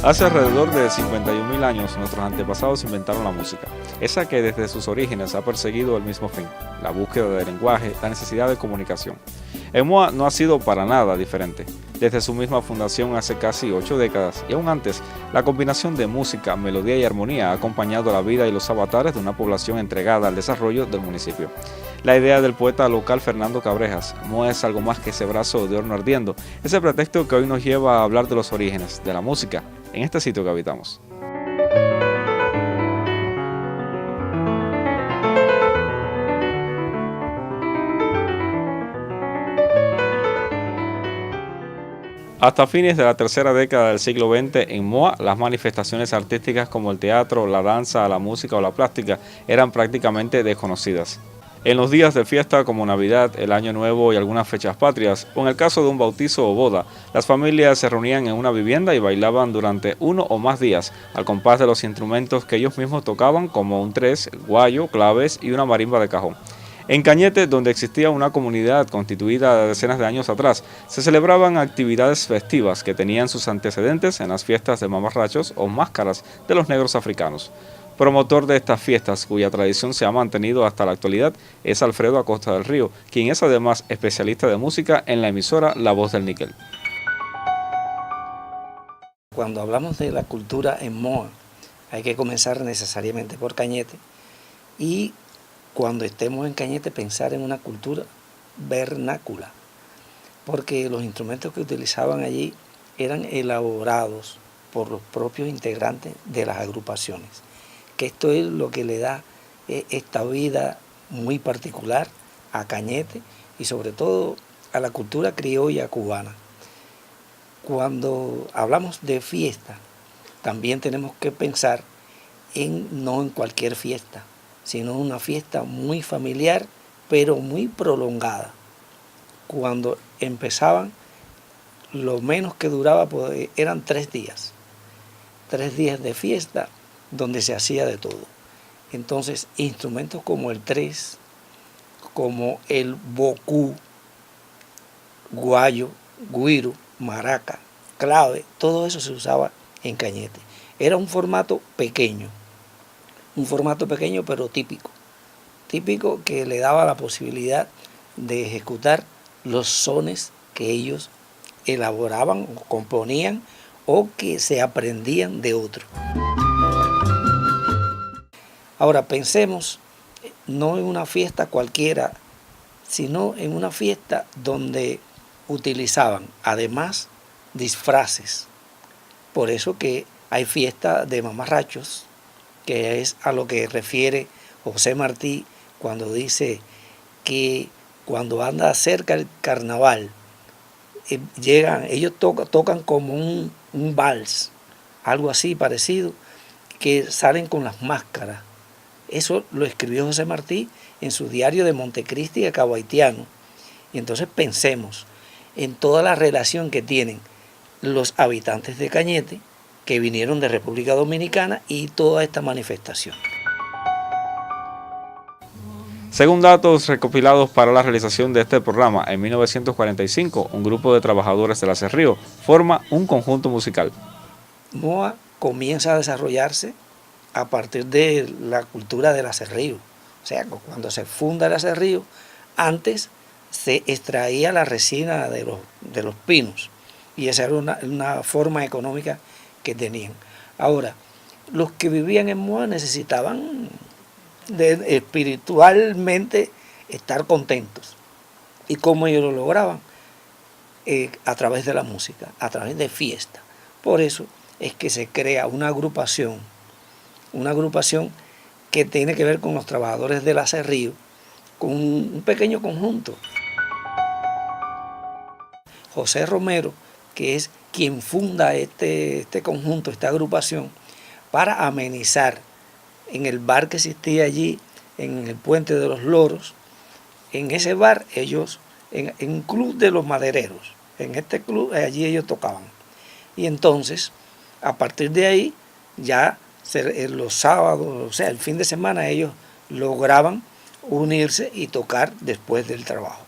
Hace alrededor de 51.000 años nuestros antepasados inventaron la música, esa que desde sus orígenes ha perseguido el mismo fin, la búsqueda del lenguaje, la necesidad de comunicación. En Moa no ha sido para nada diferente. Desde su misma fundación hace casi 8 décadas y aún antes, la combinación de música, melodía y armonía ha acompañado la vida y los avatares de una población entregada al desarrollo del municipio. La idea del poeta local Fernando Cabrejas, Moa es algo más que ese brazo de horno ardiendo, ese pretexto que hoy nos lleva a hablar de los orígenes de la música en este sitio que habitamos. Hasta fines de la tercera década del siglo XX, en Moa, las manifestaciones artísticas como el teatro, la danza, la música o la plástica eran prácticamente desconocidas. En los días de fiesta como Navidad, el Año Nuevo y algunas fechas patrias, o en el caso de un bautizo o boda, las familias se reunían en una vivienda y bailaban durante 1 o más días, al compás de los instrumentos que ellos mismos tocaban como un tres, guayo, claves y una marimba de cajón. En Cañete, donde existía una comunidad constituida de decenas de años atrás, se celebraban actividades festivas que tenían sus antecedentes en las fiestas de mamarrachos o máscaras de los negros africanos. Promotor de estas fiestas, cuya tradición se ha mantenido hasta la actualidad, es Alfredo Acosta del Río, quien es además especialista de música en la emisora La Voz del Níquel. Cuando hablamos de la cultura en Moa, hay que comenzar necesariamente por Cañete y cuando estemos en Cañete pensar en una cultura vernácula, porque los instrumentos que utilizaban allí eran elaborados por los propios integrantes de las agrupaciones, que esto es lo que le da esta vida muy particular a Cañete y sobre todo a la cultura criolla cubana. Cuando hablamos de fiesta, también tenemos que pensar no en cualquier fiesta, sino una fiesta muy familiar, pero muy prolongada. Cuando empezaban, lo menos que duraba eran 3 días. 3 días de fiesta donde se hacía de todo. Entonces, instrumentos como el tres, como el bocú, guayo, güiro, maraca, clave, todo eso se usaba en Cañete. Era un formato pequeño pero típico que le daba la posibilidad de ejecutar los sones que ellos elaboraban o componían o que se aprendían de otro. Ahora pensemos no en una fiesta cualquiera, sino en una fiesta donde utilizaban además disfraces. Por eso que hay fiesta de mamarrachos, que es a lo que refiere José Martí cuando dice que cuando anda cerca el carnaval, ellos tocan como un vals, algo así parecido, que salen con las máscaras. Eso lo escribió José Martí en su diario de Montecristi de Cabo Haitiano. Y entonces pensemos en toda la relación que tienen los habitantes de Cañete, que vinieron de República Dominicana y toda esta manifestación. Según datos recopilados para la realización de este programa, en 1945, un grupo de trabajadores del Acerrío forma un conjunto musical. Moa comienza a desarrollarse a partir de la cultura del Acerrío. O sea, cuando se funda el Acerrío, antes se extraía la resina de los pinos y esa era una forma económica que tenían. Ahora, los que vivían en Moa necesitaban espiritualmente estar contentos. ¿Y cómo ellos lo lograban? A través de la música, a través de fiesta. Por eso es que se crea una agrupación que tiene que ver con los trabajadores del Acerrío, con un pequeño conjunto. José Romero, que es quien funda este conjunto, esta agrupación, para amenizar en el bar que existía allí, en el Puente de los Loros. En ese bar ellos, en un club de los madereros, en este club allí ellos tocaban. Y entonces, a partir de ahí, ya los sábados, o sea, el fin de semana ellos lograban unirse y tocar después del trabajo.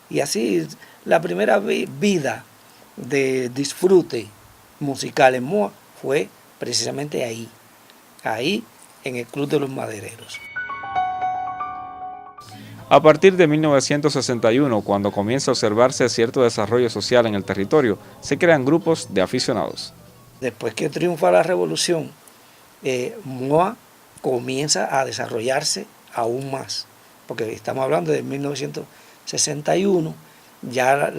Y así la primera vida de disfrute musical en Moa fue precisamente ahí en el Club de los Madereros. A partir de 1961, cuando comienza a observarse cierto desarrollo social en el territorio, se crean grupos de aficionados. Después que triunfa la revolución, Moa comienza a desarrollarse aún más, porque estamos hablando de 1961, ya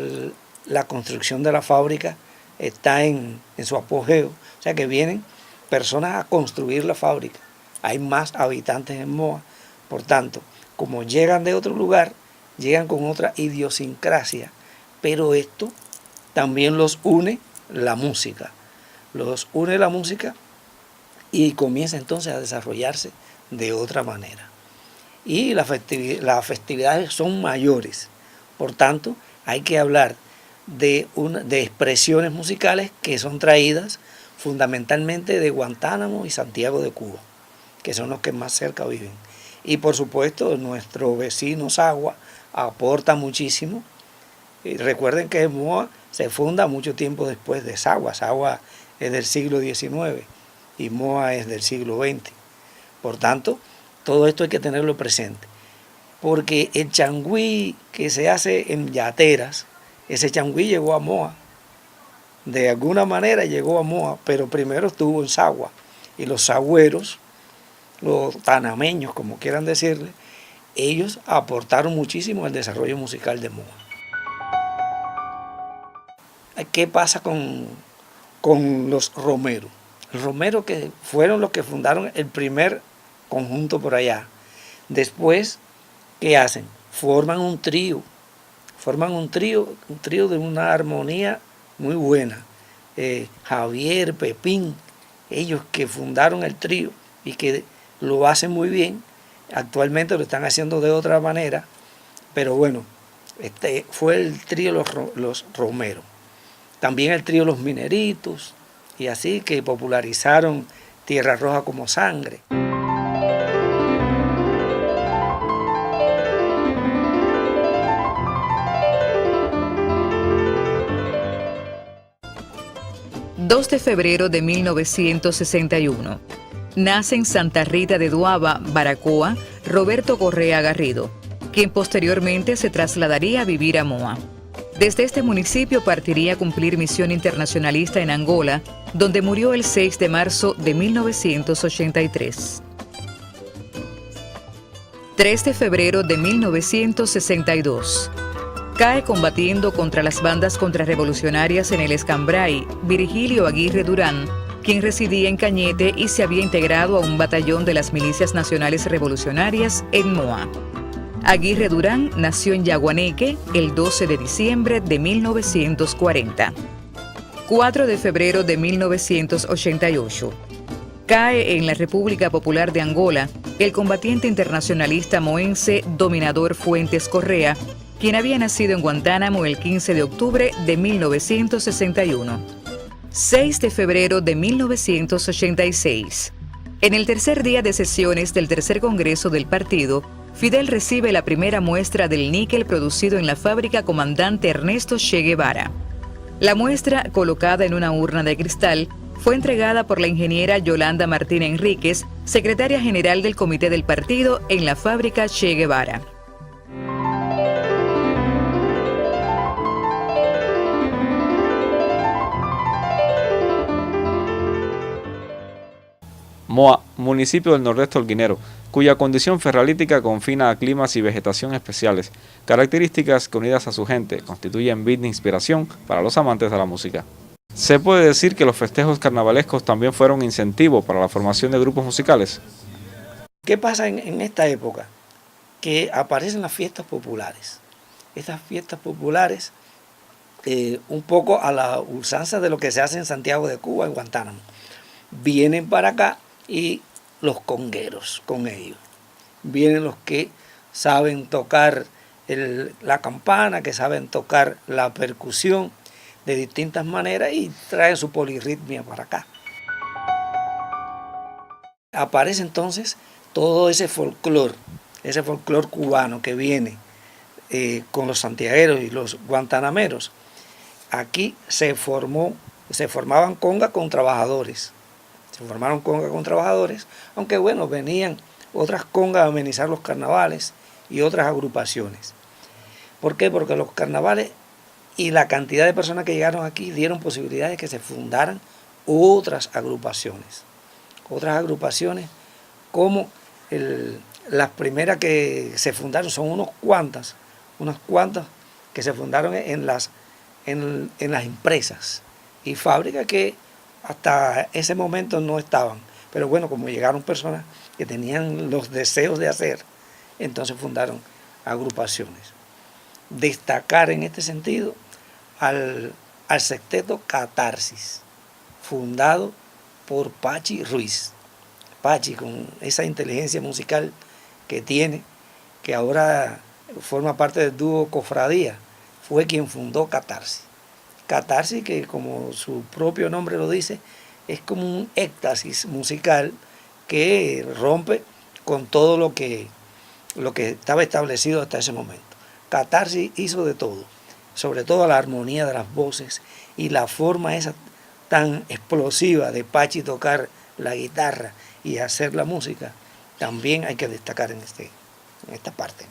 la construcción de la fábrica está en su apogeo, o sea que vienen personas a construir la fábrica, hay más habitantes en Moa, por tanto, como llegan de otro lugar, llegan con otra idiosincrasia, pero esto también los une la música, y comienza entonces a desarrollarse de otra manera. Y las festividades son mayores, por tanto hay que hablar de expresiones musicales que son traídas fundamentalmente de Guantánamo y Santiago de Cuba, que son los que más cerca viven. Y por supuesto nuestro vecino Sagua aporta muchísimo. Y recuerden que Moa se funda mucho tiempo después de Sagua. Sagua es del siglo XIX y Moa es del siglo XX. Por tanto, todo esto hay que tenerlo presente. Porque el changüí que se hace en Yateras, ese changüí llegó a Moa. De alguna manera llegó a Moa, pero primero estuvo en Sagua. Y los sagüeros, los tanameños, como quieran decirle, ellos aportaron muchísimo al desarrollo musical de Moa. ¿Qué pasa con los romeros? Los romeros que fueron los que fundaron el primer conjunto por allá. Después, ¿qué hacen? Forman un trío de una armonía muy buena. Javier, Pepín, ellos que fundaron el trío y que lo hacen muy bien, actualmente lo están haciendo de otra manera, pero bueno, este fue el trío los Romeros. También el trío Los Mineritos, y así que popularizaron Tierra Roja como Sangre. De febrero de 1961. Nace en Santa Rita de Duaba, Baracoa, Roberto Correa Garrido, quien posteriormente se trasladaría a vivir a Moa. Desde este municipio partiría a cumplir misión internacionalista en Angola, donde murió el 6 de marzo de 1983. 3 de febrero de 1962. Cae combatiendo contra las bandas contrarrevolucionarias en el Escambray, Virgilio Aguirre Durán, quien residía en Cañete y se había integrado a un batallón de las Milicias Nacionales Revolucionarias en Moa. Aguirre Durán nació en Yaguaneque el 12 de diciembre de 1940. 4 de febrero de 1988. Cae en la República Popular de Angola el combatiente internacionalista moense Dominador Fuentes Correa, quien había nacido en Guantánamo el 15 de octubre de 1961. 6 de febrero de 1986. En el tercer día de sesiones del tercer congreso del partido, Fidel recibe la primera muestra del níquel producido en la fábrica Comandante Ernesto Che Guevara. La muestra, colocada en una urna de cristal, fue entregada por la ingeniera Yolanda Martín Enríquez, secretaria general del comité del partido en la fábrica Che Guevara. Moa, municipio del nordeste holguinero, cuya condición ferrolítica confina a climas y vegetación especiales, características que unidas a su gente constituyen vid de inspiración para los amantes de la música. ¿Se puede decir que los festejos carnavalescos también fueron incentivo para la formación de grupos musicales? ¿Qué pasa en esta época? Que aparecen las fiestas populares. Estas fiestas populares, un poco a la usanza de lo que se hace en Santiago de Cuba, en Guantánamo, vienen para acá y los congueros con ellos. Vienen los que saben tocar la campana, que saben tocar la percusión de distintas maneras y traen su polirritmia para acá. Aparece entonces todo ese folclor cubano que viene con los santiagueros y los guantanameros. Aquí se formó se formaban congas con trabajadores. Se formaron congas con trabajadores, aunque bueno, venían otras congas a amenizar los carnavales y otras agrupaciones. ¿Por qué? Porque los carnavales y la cantidad de personas que llegaron aquí dieron posibilidades de que se fundaran otras agrupaciones. Otras agrupaciones como las primeras que se fundaron son unas cuantas que se fundaron en las empresas y fábricas que hasta ese momento no estaban. Pero bueno, como llegaron personas que tenían los deseos de hacer, entonces fundaron agrupaciones. Destacar en este sentido al sexteto Catarsis, fundado por Pachi Ruiz. Pachi, con esa inteligencia musical que tiene, que ahora forma parte del dúo Cofradía, fue quien fundó Catarsis. Catarsis, que como su propio nombre lo dice, es como un éxtasis musical que rompe con todo lo que estaba establecido hasta ese momento. Catarsis hizo de todo, sobre todo la armonía de las voces y la forma esa tan explosiva de Pachi tocar la guitarra y hacer la música, también hay que destacar en esta parte.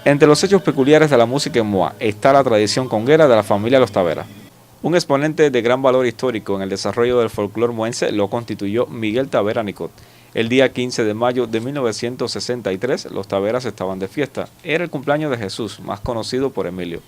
Entre los hechos peculiares de la música en Moa está la tradición conguera de la familia Los Taveras. Un exponente de gran valor histórico en el desarrollo del folclore moense lo constituyó Miguel Tavera Nicot. El día 15 de mayo de 1963, los Taveras estaban de fiesta. Era el cumpleaños de Jesús, más conocido por Emilio.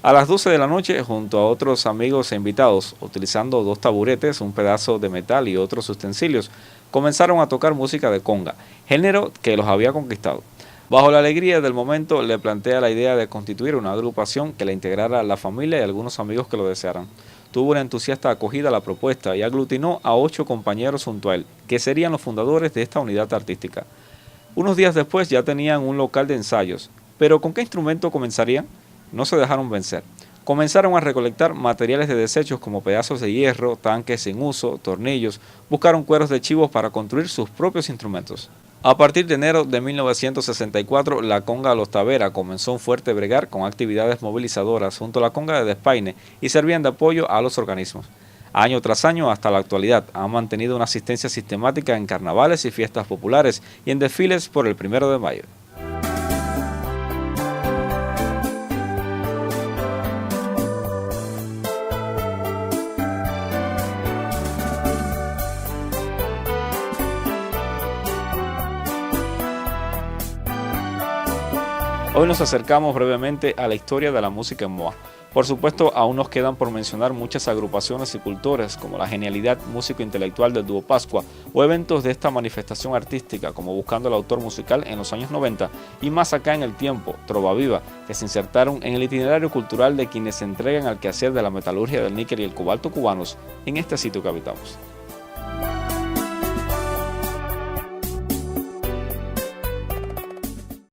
A las 12 de la noche, junto a otros amigos e invitados, utilizando 2 taburetes, un pedazo de metal y otros utensilios, comenzaron a tocar música de conga, género que los había conquistado. Bajo la alegría del momento, le plantea la idea de constituir una agrupación que la integrara la familia y algunos amigos que lo desearan. Tuvo una entusiasta acogida a la propuesta y aglutinó a 8 compañeros junto a él, que serían los fundadores de esta unidad artística. Unos días después ya tenían un local de ensayos, pero ¿con qué instrumento comenzarían? No se dejaron vencer. Comenzaron a recolectar materiales de desechos como pedazos de hierro, tanques sin uso, tornillos, buscaron cueros de chivos para construir sus propios instrumentos. A partir de enero de 1964, la conga Los Taveras comenzó un fuerte bregar con actividades movilizadoras junto a la conga de Despaine y servían de apoyo a los organismos. Año tras año, hasta la actualidad, han mantenido una asistencia sistemática en carnavales y fiestas populares y en desfiles por el 1 de mayo. Hoy nos acercamos brevemente a la historia de la música en Moa. Por supuesto, aún nos quedan por mencionar muchas agrupaciones y cultores, como la genialidad músico-intelectual del dúo Pascua, o eventos de esta manifestación artística, como Buscando el Autor Musical en los años 90, y más acá en el tiempo, Trova Viva, que se insertaron en el itinerario cultural de quienes se entregan al quehacer de la metalurgia del níquel y el cobalto cubanos en este sitio que habitamos.